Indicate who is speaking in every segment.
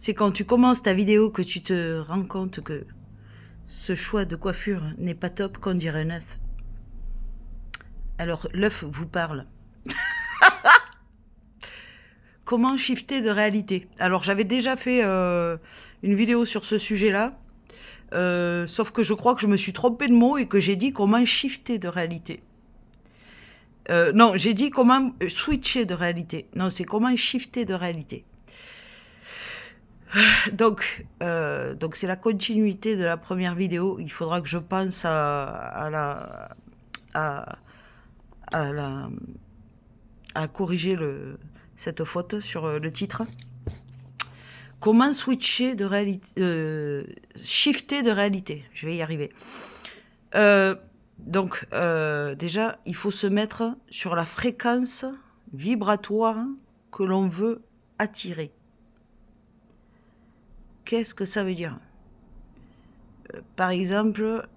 Speaker 1: C'est quand tu commences ta vidéo que tu te rends compte que ce choix de coiffure n'est pas top, qu'on dirait un œuf. Alors, l'œuf vous parle. Comment shifter de réalité? Alors, j'avais déjà fait une vidéo sur ce sujet-là, sauf que je crois que je me suis trompée de mots et que j'ai dit comment shifter de réalité. Non, j'ai dit comment switcher de réalité. Non, c'est comment shifter de réalité. Donc c'est la continuité de la première vidéo. Il faudra que je pense à corriger cette faute sur le titre. Comment switcher de réalité, shifter de réalité. Je vais y arriver. Déjà, il faut se mettre sur la fréquence vibratoire que l'on veut attirer. Qu'est-ce que ça veut dire? Par exemple,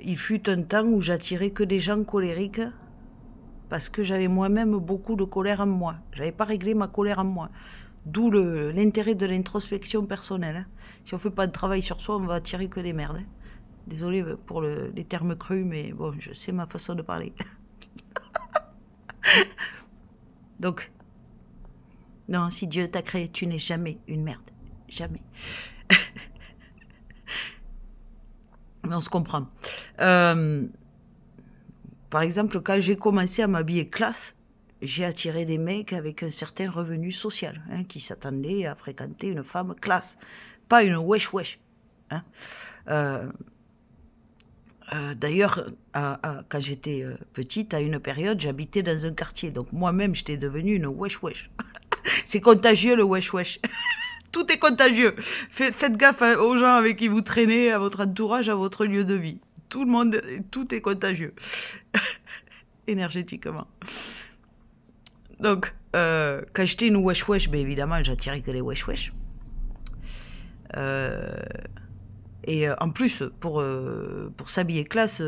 Speaker 1: il fut un temps où j'attirais que des gens colériques parce que j'avais moi-même beaucoup de colère en moi. J'avais pas réglé ma colère en moi. D'où l'intérêt de l'introspection personnelle. Hein. Si on fait pas de travail sur soi, on va attirer que des merdes. Hein. Désolée pour les termes crus, mais bon, je sais ma façon de parler. Donc, non, si Dieu t'a créé, tu n'es jamais une merde. Jamais. Mais on se comprend. Par exemple, quand j'ai commencé à m'habiller classe, j'ai attiré des mecs avec un certain revenu social, hein, qui s'attendaient à fréquenter une femme classe, pas une wesh-wesh. Hein. D'ailleurs, quand j'étais petite, à une période, j'habitais dans un quartier. Donc moi-même, j'étais devenue une wesh-wesh. C'est contagieux le wesh-wesh. Tout est contagieux. Faites gaffe aux gens avec qui vous traînez, à votre entourage, à votre lieu de vie. Tout le monde, tout est contagieux. Énergétiquement. Donc, quand j'étais une wesh-wesh, ben évidemment, j'attirais que les wesh-wesh. Et en plus, pour s'habiller classe,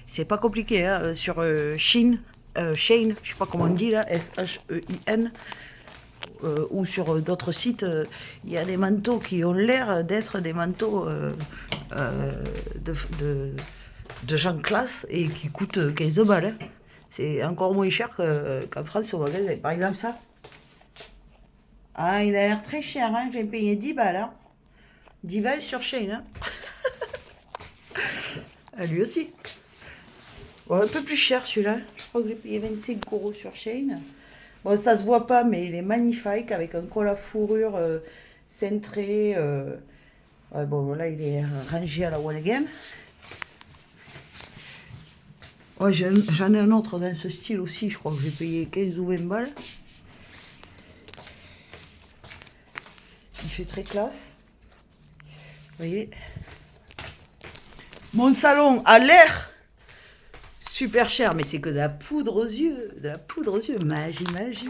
Speaker 1: c'est pas compliqué. Hein. Sur Shein, je sais pas comment on dit là, S-H-E-I-N, ou sur d'autres sites, il y a des manteaux qui ont l'air d'être des manteaux de gens classe et qui coûtent 15 balles. Hein. C'est encore moins cher qu'en France au magasin. Par exemple, ça. Ah, il a l'air très cher, hein. J'ai payé 10 balles. Hein. 10 balles sur Shein. Hein. Lui aussi. Bon, un peu plus cher celui-là. Je crois que j'ai payé 25 € sur Shein. Bon, ça se voit pas, mais il est magnifique avec un col à fourrure cintré. Ouais, bon, là, il est rangé à la one again. Ouais, j'en ai un autre dans ce style aussi. Je crois que j'ai payé 15 ou 20 balles. Il fait très classe. Vous voyez? Mon salon a l'air super cher, mais c'est que de la poudre aux yeux. De la poudre aux yeux. Magie, magie.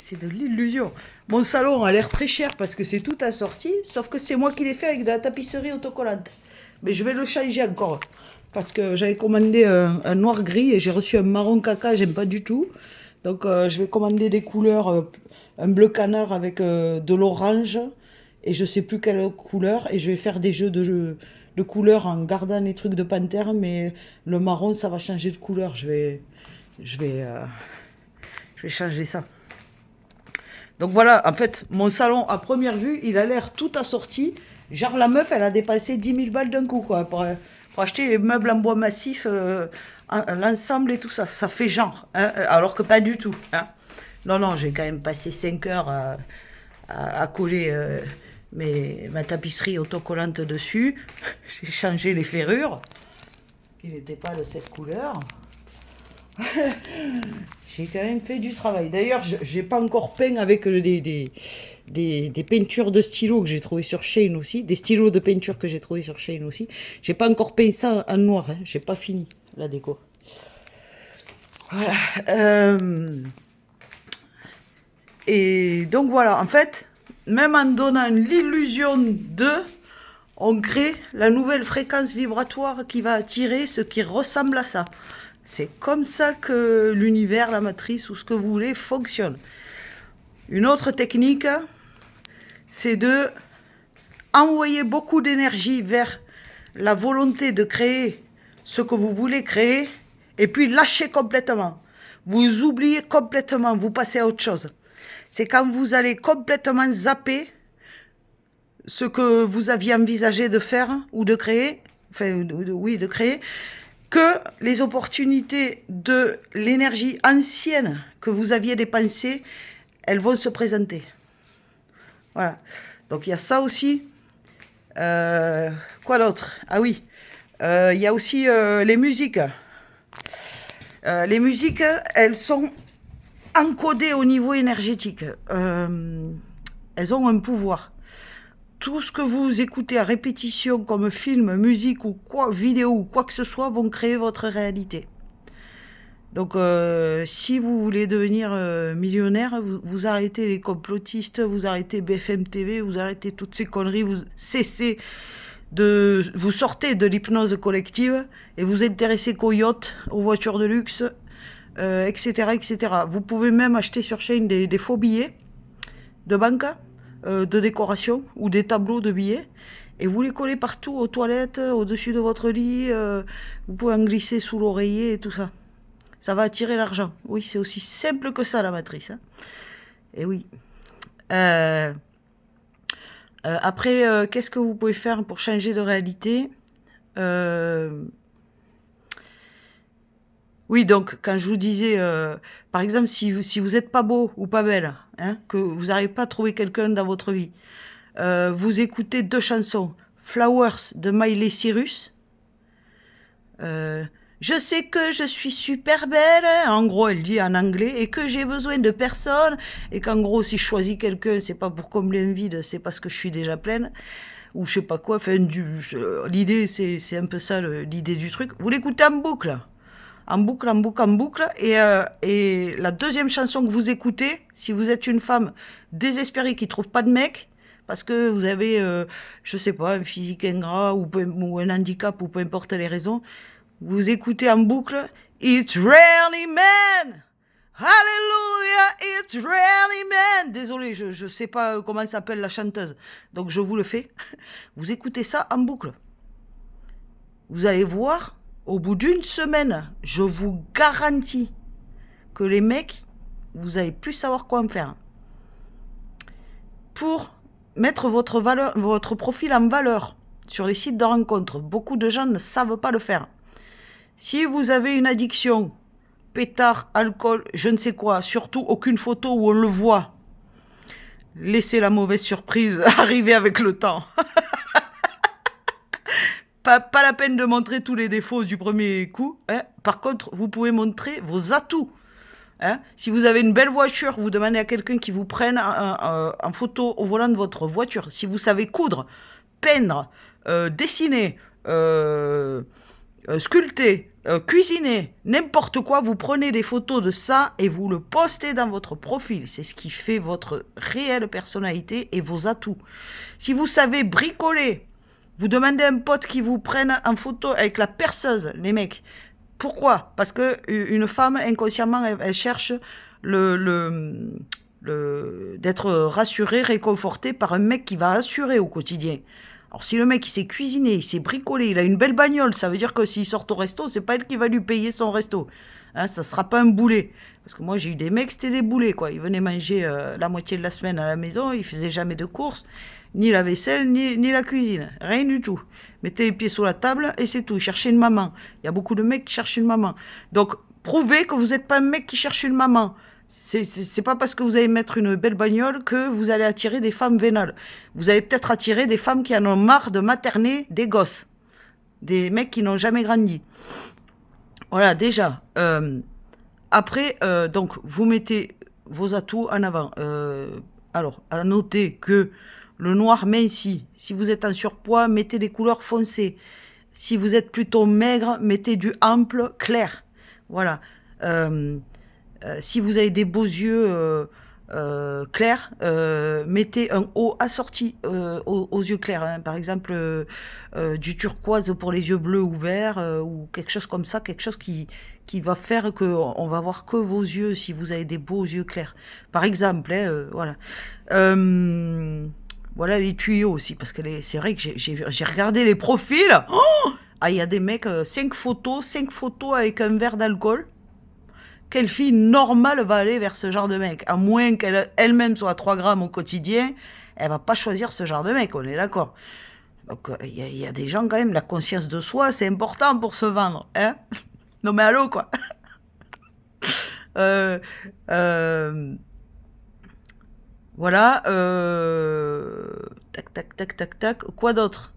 Speaker 1: C'est de l'illusion. Mon salon a l'air très cher parce que c'est tout assorti, sauf que c'est moi qui l'ai fait avec de la tapisserie autocollante. Mais je vais le changer encore. Parce que j'avais commandé un noir gris et j'ai reçu un marron caca, j'aime pas du tout. Donc je vais commander des couleurs, un bleu canard avec de l'orange et je sais plus quelle couleur. Et je vais faire des jeux de couleurs en gardant les trucs de panthère, mais le marron ça va changer de couleur. Je vais changer ça. Donc voilà, en fait, mon salon, à première vue, il a l'air tout assorti. Genre, la meuf, elle a dépensé 10 000 balles d'un coup, quoi, pour acheter les meubles en bois massif, l'ensemble et tout ça. Ça fait genre, hein, alors que pas du tout. Hein. Non, non, j'ai quand même passé 5 heures à coller ma tapisserie autocollante dessus. J'ai changé les ferrures, qui n'étaient pas de cette couleur. J'ai quand même fait du travail. D'ailleurs, j'ai pas encore peint avec des peintures de stylos que j'ai trouvé sur Shein aussi. Des stylos de peinture que j'ai trouvé sur Shein aussi. J'ai pas encore peint ça en noir. Hein. J'ai pas fini la déco. Voilà. Et donc voilà, en fait, même en donnant l'illusion on crée la nouvelle fréquence vibratoire qui va attirer ce qui ressemble à ça. C'est comme ça que l'univers, la matrice ou ce que vous voulez fonctionne. Une autre technique, c'est de envoyer beaucoup d'énergie vers la volonté de créer ce que vous voulez créer et puis lâcher complètement. Vous oubliez complètement, vous passez à autre chose. C'est quand vous allez complètement zapper ce que vous aviez envisagé de faire ou de créer, enfin oui, de créer, que les opportunités de l'énergie ancienne que vous aviez dépensée, elles vont se présenter. Voilà. Donc il y a ça aussi. Quoi d'autre? Ah oui, il y a aussi les musiques. Les musiques, elles sont encodées au niveau énergétique. Elles ont un pouvoir. Tout ce que vous écoutez à répétition comme film, musique ou quoi, vidéo ou quoi que ce soit vont créer votre réalité. Donc si vous voulez devenir millionnaire, vous arrêtez les complotistes, vous arrêtez BFM TV, vous arrêtez toutes ces conneries, vous cessez vous sortez de l'hypnose collective et vous intéressez qu'aux yachts, aux voitures de luxe, etc., etc. Vous pouvez même acheter sur chaîne des faux billets de banque, de décoration ou des tableaux de billets et vous les collez partout, aux toilettes, au-dessus de votre lit, vous pouvez en glisser sous l'oreiller et tout ça. Ça va attirer l'argent. Oui, c'est aussi simple que ça la matrice. Hein. Et oui. Après, qu'est-ce que vous pouvez faire pour changer de réalité? Oui, donc, quand je vous disais, par exemple, si vous n'êtes pas beau ou pas belle, hein, que vous n'arrivez pas à trouver quelqu'un dans votre vie, vous écoutez 2 chansons. Flowers de Miley Cyrus. Je sais que je suis super belle, en gros elle dit en anglais, et que j'ai besoin de personne, et qu'en gros si je choisis quelqu'un, c'est pas pour combler un vide, c'est parce que je suis déjà pleine, ou je sais pas quoi, enfin, l'idée c'est un peu ça l'idée du truc. Vous l'écoutez en boucle, en boucle, en boucle, en boucle, et la deuxième chanson que vous écoutez, si vous êtes une femme désespérée qui trouve pas de mec, parce que vous avez, je sais pas, un physique ingrat, ou un handicap, ou peu importe les raisons, vous écoutez en boucle It's raining men. Hallelujah, it's raining men. Désolé, je sais pas comment s'appelle la chanteuse, donc je vous le fais. Vous écoutez ça en boucle. Vous allez voir, au bout d'une semaine, je vous garantis que les mecs, vous allez plus savoir quoi en faire. Pour mettre votre profil en valeur sur les sites de rencontres, beaucoup de gens ne savent pas le faire. Si vous avez une addiction, pétard, alcool, je ne sais quoi, surtout aucune photo où on le voit, laissez la mauvaise surprise arriver avec le temps. Pas la peine de montrer tous les défauts du premier coup. Hein. Par contre, vous pouvez montrer vos atouts. Hein. Si vous avez une belle voiture, vous demandez à quelqu'un qui vous prenne en photo au volant de votre voiture. Si vous savez coudre, peindre, dessiner, sculpter, cuisiner, n'importe quoi, vous prenez des photos de ça et vous le postez dans votre profil. C'est ce qui fait votre réelle personnalité et vos atouts. Si vous savez bricoler, vous demandez à un pote qui vous prenne en photo avec la perceuse, les mecs. Pourquoi? Parce que une femme, inconsciemment, elle cherche d'être rassurée, réconfortée par un mec qui va assurer au quotidien. Alors si le mec il sait cuisiner, il sait bricoler, il a une belle bagnole, ça veut dire que s'il sort au resto, c'est pas elle qui va lui payer son resto. Hein, ça sera pas un boulet. Parce que moi j'ai eu des mecs, c'était des boulets quoi. Ils venaient manger la moitié de la semaine à la maison, ils faisaient jamais de courses, ni la vaisselle, ni la cuisine, rien du tout. Mettez les pieds sur la table et c'est tout. Ils cherchaient une maman. Il y a beaucoup de mecs qui cherchent une maman. Donc prouvez que vous n'êtes pas un mec qui cherche une maman. C'est pas parce que vous allez mettre une belle bagnole que vous allez attirer des femmes vénales. Vous allez peut-être attirer des femmes qui en ont marre de materner des gosses. Des mecs qui n'ont jamais grandi. Voilà, déjà. Après, donc, vous mettez vos atouts en avant. Alors, à noter que le noir mincit. Si vous êtes en surpoids, mettez des couleurs foncées. Si vous êtes plutôt maigre, mettez du ample clair. Voilà. Si vous avez des beaux yeux, clair, mettez un haut assorti aux yeux clairs, hein. Par exemple du turquoise pour les yeux bleus ou verts, ou quelque chose comme ça, quelque chose qui va faire que on va voir que vos yeux si vous avez des beaux yeux clairs. Par exemple, hein, voilà. Voilà les tuyaux aussi, parce que c'est vrai que j'ai regardé les profils. Oh, ah, il y a des mecs, 5 photos avec un verre d'alcool. Quelle fille normale va aller vers ce genre de mec? À moins qu'elle elle-même soit à 3 grammes au quotidien, elle va pas choisir ce genre de mec, on est d'accord. Donc il y a des gens quand même, la conscience de soi, c'est important pour se vendre. Hein, non mais allô quoi. euh, euh, voilà. Tac, tac, tac, tac, tac. Quoi d'autre?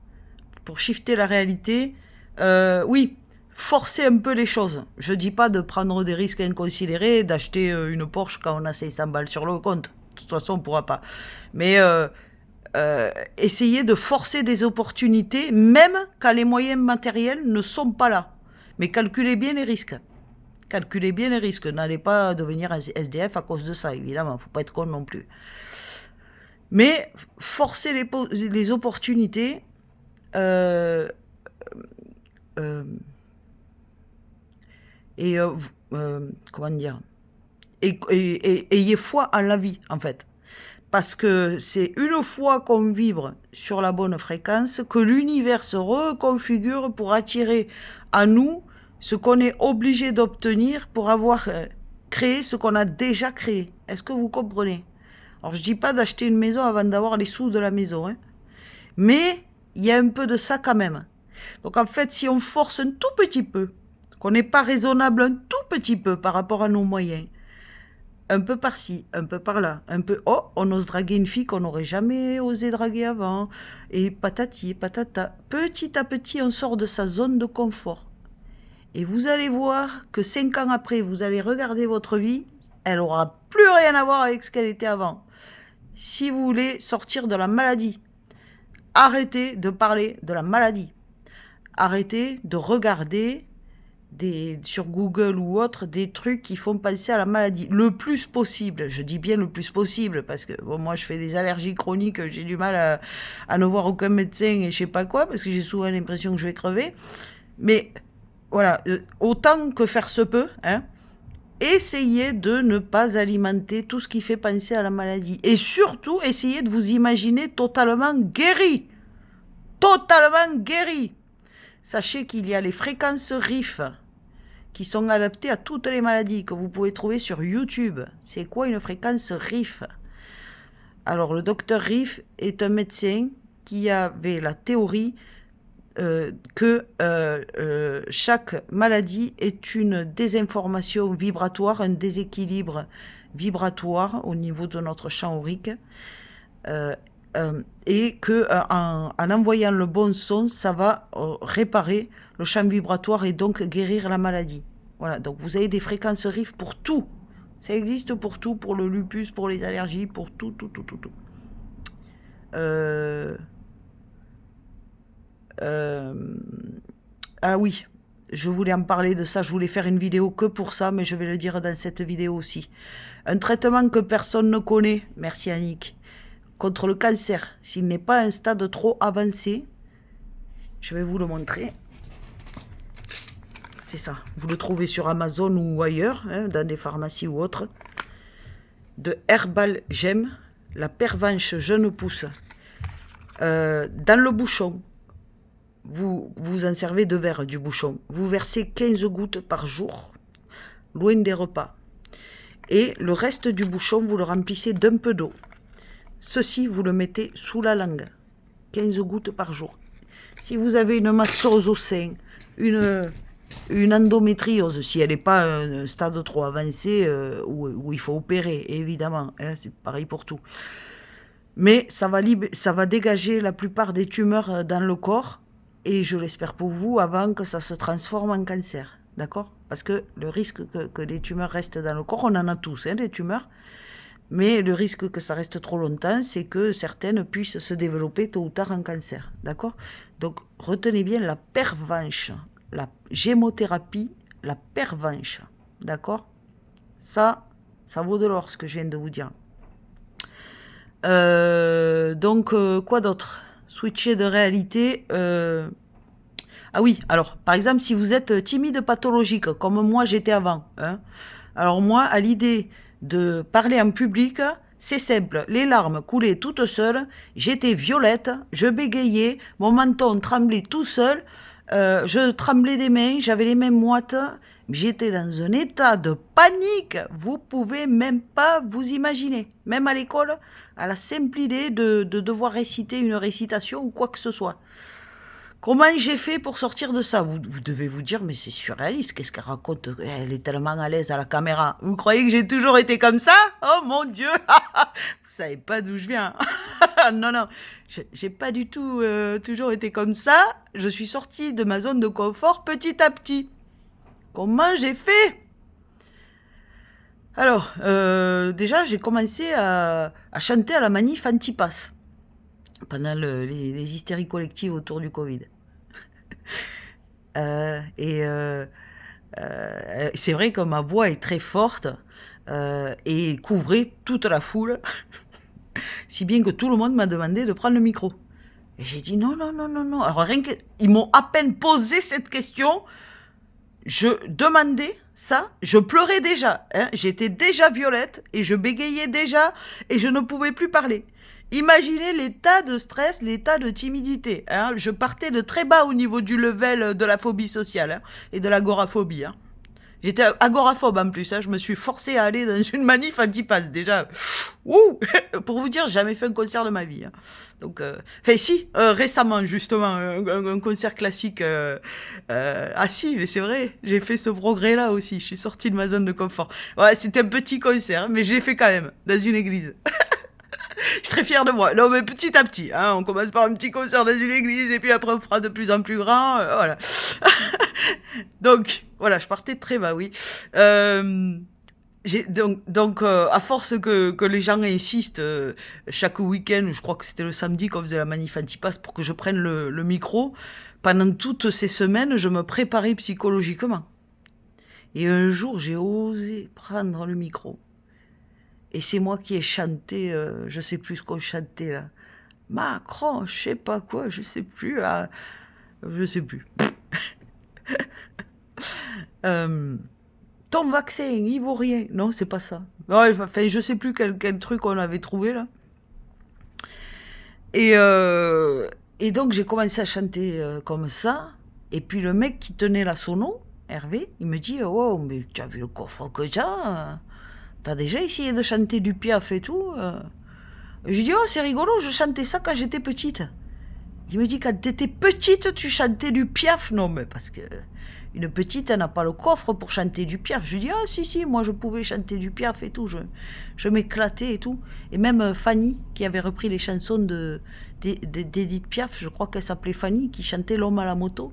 Speaker 1: Pour shifter la réalité. Oui, forcer un peu les choses. Je dis pas de prendre des risques inconsidérés, d'acheter une Porsche quand on a 500 balles sur le compte. De toute façon, on pourra pas. Mais essayer de forcer des opportunités, même quand les moyens matériels ne sont pas là. Mais calculez bien les risques. Calculez bien les risques. N'allez pas devenir SDF à cause de ça, évidemment. Faut pas être con non plus. Mais forcer les opportunités, et comment dire, et ayez foi en la vie en fait, parce que c'est une fois qu'on vibre sur la bonne fréquence que l'univers se reconfigure pour attirer à nous ce qu'on est obligé d'obtenir pour avoir créé ce qu'on a déjà créé. Est-ce que vous comprenez? Alors je dis pas d'acheter une maison avant d'avoir les sous de la maison, hein, mais il y a un peu de ça quand même. Donc en fait, si on force un tout petit peu, qu'on n'est pas raisonnable un tout petit peu par rapport à nos moyens, un peu par-ci, un peu par-là, un peu, oh, on ose draguer une fille qu'on n'aurait jamais osé draguer avant, et patati, patata. Petit à petit, on sort de sa zone de confort. Et vous allez voir que 5 ans après, vous allez regarder votre vie, elle n'aura plus rien à voir avec ce qu'elle était avant. Si vous voulez sortir de la maladie, arrêtez de parler de la maladie. Arrêtez de regarder sur Google ou autre des trucs qui font penser à la maladie. Le plus possible, je dis bien le plus possible, parce que bon, moi je fais des allergies chroniques, j'ai du mal à ne voir aucun médecin et je sais pas quoi, parce que j'ai souvent l'impression que je vais crever. Mais voilà, autant que faire se peut, hein, essayez de ne pas alimenter tout ce qui fait penser à la maladie. Et surtout, essayez de vous imaginer totalement guéri. Totalement guéri. Sachez qu'il y a les fréquences RIF qui sont adaptées à toutes les maladies que vous pouvez trouver sur YouTube. C'est quoi une fréquence RIF? Alors, le docteur Riff est un médecin qui avait la théorie que chaque maladie est une désinformation vibratoire, un déséquilibre vibratoire au niveau de notre champ aurique. Et que en envoyant le bon son, ça va réparer le champ vibratoire et donc guérir la maladie. Voilà, donc vous avez des fréquences RIF pour tout. Ça existe pour tout, pour le lupus, pour les allergies, pour tout, tout, tout, tout, tout. Ah oui, je voulais en parler de ça, je voulais faire une vidéo que pour ça, mais je vais le dire dans cette vidéo aussi. Un traitement que personne ne connaît, merci Annick, contre le cancer, s'il n'est pas à un stade trop avancé, je vais vous le montrer. C'est ça, vous le trouvez sur Amazon ou ailleurs, hein, dans des pharmacies ou autres. De Herbal Gem, la pervenche jeune pousse. Dans le bouchon, vous en servez 2 verres du bouchon. Vous versez 15 gouttes par jour, loin des repas. Et le reste du bouchon, vous le remplissez d'un peu d'eau. Ceci, vous le mettez sous la langue. 15 gouttes par jour. Si vous avez une mastose au sein, une endométriose, si elle n'est pas un stade trop avancé où il faut opérer, évidemment, hein, c'est pareil pour tout. Mais ça va dégager la plupart des tumeurs dans le corps, et je l'espère pour vous, avant que ça se transforme en cancer. D'accord? Parce que le risque que les tumeurs restent dans le corps, on en a tous, hein, des tumeurs, mais le risque que ça reste trop longtemps, c'est que certaines puissent se développer tôt ou tard en cancer. D'accord? Donc, retenez bien la pervenche, la gémothérapie, la pervenche. D'accord? Ça vaut de l'or, ce que je viens de vous dire. Donc, quoi d'autre? Switcher de réalité. Ah oui, alors, par exemple, si vous êtes timide pathologique, comme moi j'étais avant, hein, alors moi, à l'idée de parler en public, c'est simple, les larmes coulaient toutes seules, j'étais violette, je bégayais, mon menton tremblait tout seul, je tremblais des mains, j'avais les mains moites, j'étais dans un état de panique, vous pouvez même pas vous imaginer. Même à l'école, à la simple idée de devoir réciter une récitation ou quoi que ce soit. Comment j'ai fait pour sortir de ça? Vous devez vous dire, mais c'est surréaliste, qu'est-ce qu'elle raconte? Elle est tellement à l'aise à la caméra. Vous croyez que j'ai toujours été comme ça? Oh mon Dieu! Vous savez pas d'où je viens. Non, non, j'ai pas du tout toujours été comme ça. Je suis sortie de ma zone de confort petit à petit. Comment j'ai fait? Alors, déjà, j'ai commencé à chanter à la manif anti-pass pendant les hystéries collectives autour du Covid. C'est vrai que ma voix est très forte et couvrait toute la foule, si bien que tout le monde m'a demandé de prendre le micro. Et j'ai dit non, non, non, non, non. Alors rien qu'ils m'ont à peine posé cette question, je demandais ça, je pleurais déjà, hein, j'étais déjà violette et je bégayais déjà et je ne pouvais plus parler. Imaginez l'état de stress, l'état de timidité. Hein. Je partais de très bas au niveau du level de la phobie sociale hein, et de l'agoraphobie. Hein. J'étais agoraphobe en plus. Hein. Je me suis forcée à aller dans une manif anti-pass. Déjà, ouh, pour vous dire, j'ai jamais fait un concert de ma vie. Hein. Donc, enfin si, récemment justement, un concert classique. Ah si, mais c'est vrai, j'ai fait ce progrès-là aussi. Je suis sortie de ma zone de confort. Ouais, c'était un petit concert, mais j'ai fait quand même dans une église. Je suis très fière de moi. Non, mais petit à petit. Hein, on commence par un petit concert dans une église et puis après on fera de plus en plus grand. Voilà. Donc, voilà, je partais de très bas, oui. À force que les gens insistent chaque week-end, je crois que c'était le samedi qu'on faisait la manif anti-pass pour que je prenne le micro, pendant toutes ces semaines, je me préparais psychologiquement. Et un jour, j'ai osé prendre le micro. Et c'est moi qui ai chanté, je sais plus ce qu'on chantait là. Macron, je sais pas quoi, je sais plus. Je sais plus. Ton vaccin, il vaut rien. Non, c'est pas ça. Ouais, enfin, je sais plus quel truc on avait trouvé là. Et donc j'ai commencé à chanter comme ça. Et puis le mec qui tenait la sono, Hervé, il me dit oh, mais tu as vu le coffre que j'ai? T'as déjà essayé de chanter du Piaf et tout? Je lui dis oh, c'est rigolo, je chantais ça quand j'étais petite. Il me dit quand t'étais petite, tu chantais du Piaf? Non, mais parce que une petite, elle n'a pas le coffre pour chanter du Piaf. Je lui dis ah si, moi je pouvais chanter du Piaf et tout. Je m'éclatais et tout. Et même Fanny, qui avait repris les chansons d'Edith Piaf, je crois qu'elle s'appelait Fanny, qui chantait L'homme à la moto.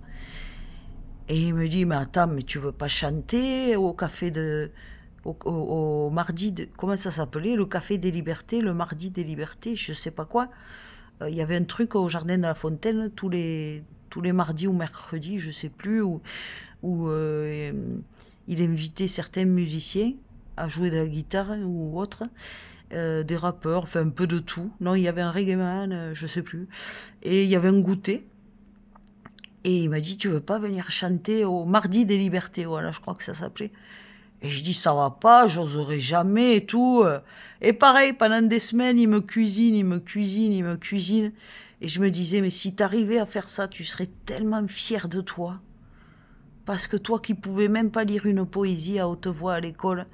Speaker 1: Et il me dit mais attends, mais tu veux pas chanter au café au mardi, comment ça s'appelait? Le café des libertés, le mardi des libertés, je sais pas quoi. Il y avait un truc au jardin de la Fontaine tous les mardis ou mercredis, je sais plus, où il invitait certains musiciens à jouer de la guitare ou autre, des rappeurs, enfin un peu de tout. Non, il y avait un reggaeman, je sais plus. Et il y avait un goûter. Et il m'a dit, tu veux pas venir chanter au mardi des libertés? Voilà, je crois que ça s'appelait. Et je dis, ça va pas, j'oserais jamais et tout. Et pareil, pendant des semaines, il me cuisine. Et je me disais, mais si t'arrivais à faire ça, tu serais tellement fière de toi. Parce que toi qui pouvais même pas lire une poésie à haute voix à l'école,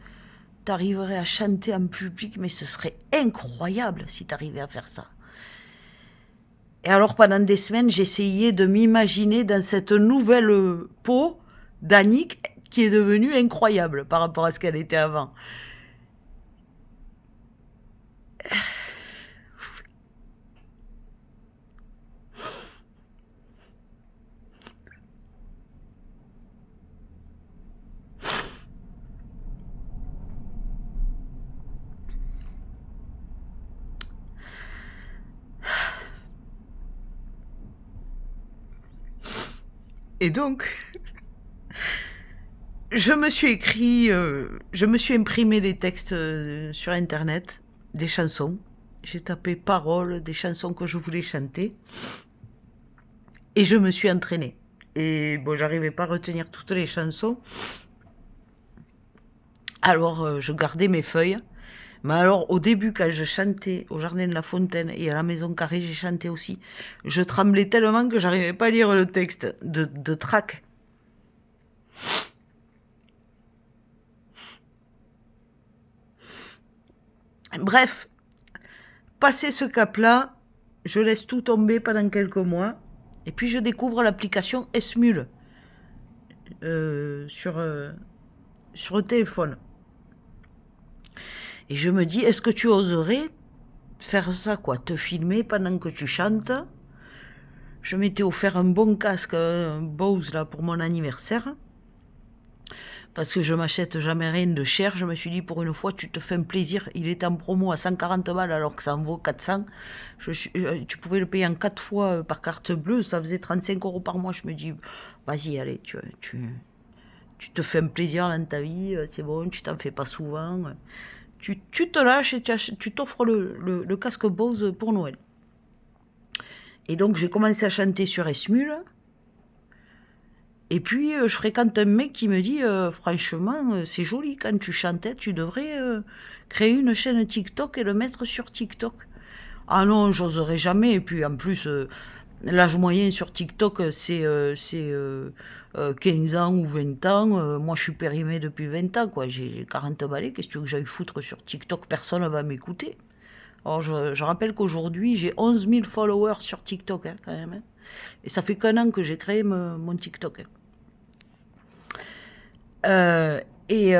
Speaker 1: t'arriverais à chanter en public, mais ce serait incroyable si t'arrivais à faire ça. Et alors pendant des semaines, j'essayais de m'imaginer dans cette nouvelle peau d'Annick qui est devenue incroyable par rapport à ce qu'elle était avant. Et donc, je me suis imprimé des textes sur Internet, des chansons. j'ai tapé paroles des chansons que je voulais chanter. Et je me suis entraînée. Et bon, j'arrivais pas à retenir toutes les chansons. Alors, je gardais mes feuilles. Mais alors, au début, quand je chantais au Jardin de la Fontaine et à la Maison Carrée, j'ai chanté aussi. Je tremblais tellement que j'arrivais pas à lire le texte de trac. Bref, passé ce cap-là, je laisse tout tomber pendant quelques mois. Et puis, je découvre l'application Esmule sur le téléphone. Et je me dis, est-ce que tu oserais faire ça, quoi, te filmer pendant que tu chantes? Je m'étais offert un bon casque, un Bose, là, pour mon anniversaire. Parce que je m'achète jamais rien de cher. Je me suis dit, pour une fois, tu te fais un plaisir. Il est en promo à 140 balles alors que ça en vaut 400. Tu pouvais le payer en 4 fois par carte bleue. Ça faisait 35 € par mois. Je me dis, vas-y, allez, tu te fais un plaisir dans ta vie. C'est bon, tu t'en fais pas souvent. Tu te lâches et tu t'offres le casque Bose pour Noël. Et donc, j'ai commencé à chanter sur Esmule. Et puis, je fréquente un mec qui me dit, franchement, c'est joli quand tu chantais, tu devrais créer une chaîne TikTok et le mettre sur TikTok. Ah non, j'oserais jamais. Et puis, en plus, l'âge moyen sur TikTok, c'est 15 ans ou 20 ans. Moi, je suis périmée depuis 20 ans, quoi. J'ai 40 balais. Qu'est-ce que tu veux que j'aille foutre sur TikTok? Personne ne va m'écouter. Alors, je rappelle qu'aujourd'hui, j'ai 11 000 followers sur TikTok, hein, quand même. Hein. Et ça fait qu'un an que j'ai créé mon TikTok. Hein. Et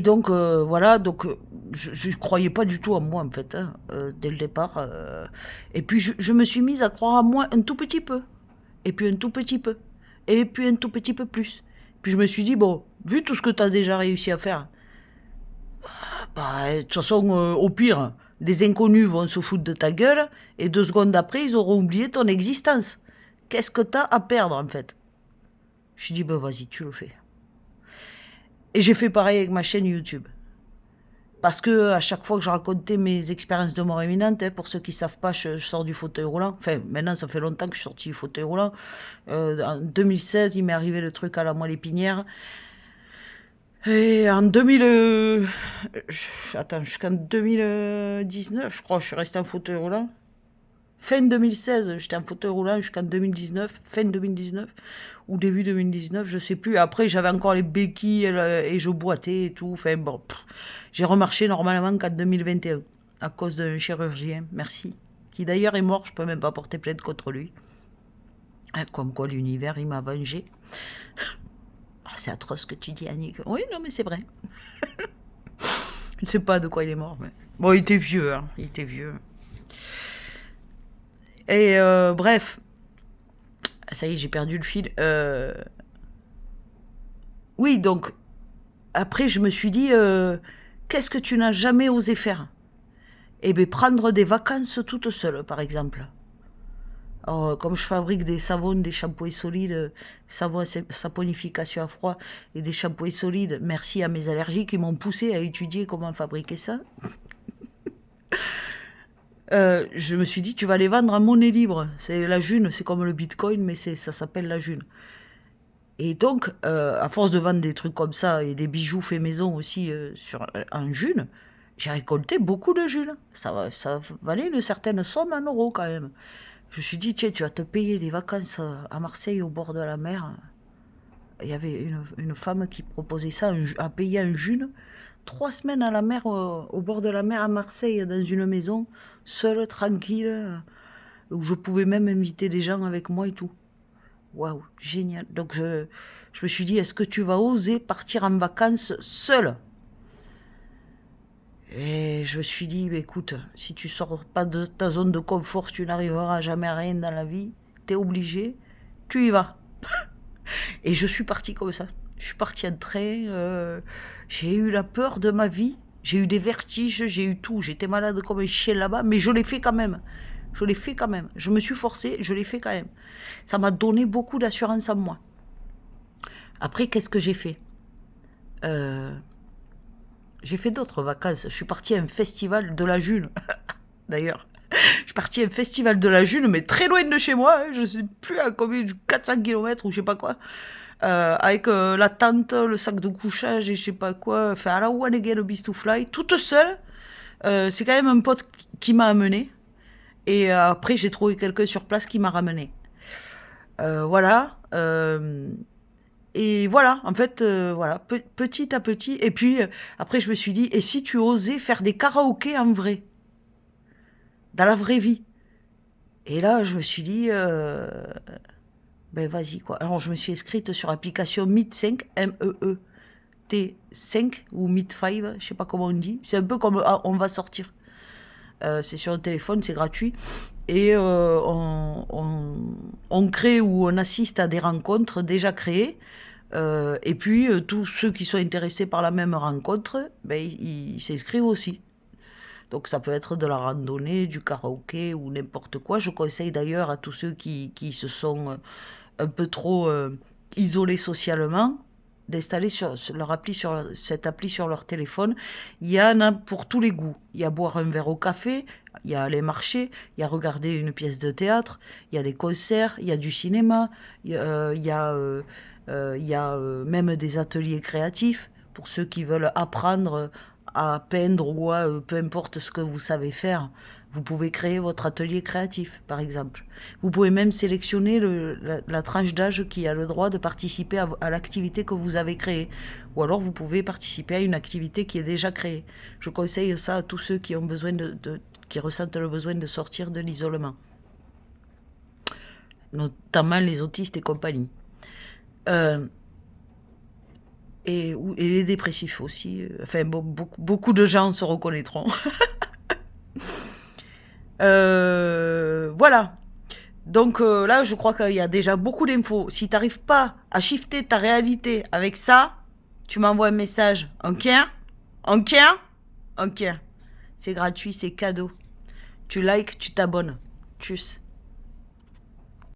Speaker 1: donc, voilà, donc je ne croyais pas du tout en moi, en fait, hein, dès le départ. Et puis, je me suis mise à croire en moi un tout petit peu. Et puis un tout petit peu. Et puis un tout petit peu plus. Puis je me suis dit, bon, vu tout ce que tu as déjà réussi à faire, bah, de toute façon, au pire, des inconnus vont se foutre de ta gueule, et 2 secondes après, ils auront oublié ton existence. Qu'est-ce que tu as à perdre, en fait? Je me suis dit, bah vas-y, tu le fais. Et j'ai fait pareil avec ma chaîne YouTube. Parce que à chaque fois que je racontais mes expériences de mort imminente, hein, pour ceux qui ne savent pas, je sors du fauteuil roulant. Enfin, maintenant, ça fait longtemps que je suis sortie du fauteuil roulant. En 2016, il m'est arrivé le truc à la moelle épinière. Et en 2000... attends, jusqu'en 2019, je crois, je suis restée en fauteuil roulant. Fin 2016, j'étais en fauteuil roulant jusqu'en 2019, fin 2019 ou début 2019, je sais plus. Après, j'avais encore les béquilles et je boitais et tout. Enfin bon, j'ai remarché normalement qu'en 2021 à cause d'un chirurgien, merci, qui d'ailleurs est mort. Je peux même pas porter plainte contre lui. Comme quoi l'univers, il m'a vengé. C'est atroce ce que tu dis, Annick. Oui, non, mais c'est vrai. Je ne sais pas de quoi il est mort. Mais... bon, il était vieux, hein. Il était vieux. Et bref, ça y est, j'ai perdu le fil. Oui, donc, après, je me suis dit, qu'est-ce que tu n'as jamais osé faire? Eh bien, prendre des vacances toute seule, par exemple. Alors, comme je fabrique des savons, des shampoings solides, savon à saponification à froid et des shampoings solides, merci à mes allergies qui m'ont poussé à étudier comment fabriquer ça. Je me suis dit, tu vas les vendre en monnaie libre. C'est la june, c'est comme le bitcoin, mais ça s'appelle la june. Et donc, à force de vendre des trucs comme ça et des bijoux faits maison aussi en june, j'ai récolté beaucoup de june. Ça valait une certaine somme en euros quand même. Je me suis dit, tiens, tu vas te payer des vacances à Marseille au bord de la mer. Il y avait une femme qui proposait ça à payer en june. 3 semaines à la mer, au bord de la mer à Marseille, dans une maison, seule, tranquille, où je pouvais même inviter des gens avec moi et tout. Waouh, génial. Donc je me suis dit, est-ce que tu vas oser partir en vacances seule? Et je me suis dit, bah, écoute, si tu sors pas de ta zone de confort, tu n'arriveras jamais à rien dans la vie. T'es obligé, tu y vas. Et je suis partie comme ça. Je suis partie en train. J'ai eu la peur de ma vie. J'ai eu des vertiges, j'ai eu tout. J'étais malade comme un chien là-bas, mais je l'ai fait quand même. Je l'ai fait quand même. Je me suis forcée, je l'ai fait quand même. Ça m'a donné beaucoup d'assurance en moi. Après, qu'est-ce que j'ai fait J'ai fait d'autres vacances. Je suis partie à un festival de la June, d'ailleurs. Je suis partie à un festival de la June, mais très loin de chez moi. Je ne sais plus à combien, 400 km ou je sais pas quoi. Avec la tente, le sac de couchage et je sais pas quoi. Enfin, à la One Again Beast to Fly, toute seule. C'est quand même un pote qui m'a amené. Et après, j'ai trouvé quelqu'un sur place qui m'a ramené. Voilà. Et voilà, en fait, voilà, petit à petit. Et puis, après, je me suis dit, et si tu osais faire des karaokés en vrai, dans la vraie vie? Et là, je me suis dit, ben vas-y, quoi. Alors, je me suis inscrite sur l'application Meet 5, MEET5, ou Meet 5, je sais pas comment on dit. C'est un peu comme On va sortir. C'est sur le téléphone, c'est gratuit. Et on crée ou on assiste à des rencontres déjà créées. Et puis, tous ceux qui sont intéressés par la même rencontre, ben, ils s'inscrivent aussi. Donc, ça peut être de la randonnée, du karaoké ou n'importe quoi. Je conseille d'ailleurs à tous ceux qui se sont un peu trop isolés socialement d'installer cette appli sur leur téléphone. Il y en a pour tous les goûts. Il y a boire un verre au café, il y a aller marcher, il y a regarder une pièce de théâtre, il y a des concerts, il y a du cinéma, il y a même des ateliers créatifs pour ceux qui veulent apprendre à peindre ou à peu importe ce que vous savez faire. Vous pouvez créer votre atelier créatif, par exemple. Vous pouvez même sélectionner la tranche d'âge qui a le droit de participer à l'activité que vous avez créée. Ou alors vous pouvez participer à une activité qui est déjà créée. Je conseille ça à tous ceux qui ont besoin qui ressentent le besoin de sortir de l'isolement. Notamment les autistes et compagnie. Et les dépressifs aussi. Enfin, bon, beaucoup de gens se reconnaîtront. Voilà. Donc là, je crois qu'il y a déjà beaucoup d'infos. Si tu n'arrives pas à shifter ta réalité avec ça, tu m'envoies un message. Ok? Ok? Ok. C'est gratuit, c'est cadeau. Tu likes, tu t'abonnes. Tchuss.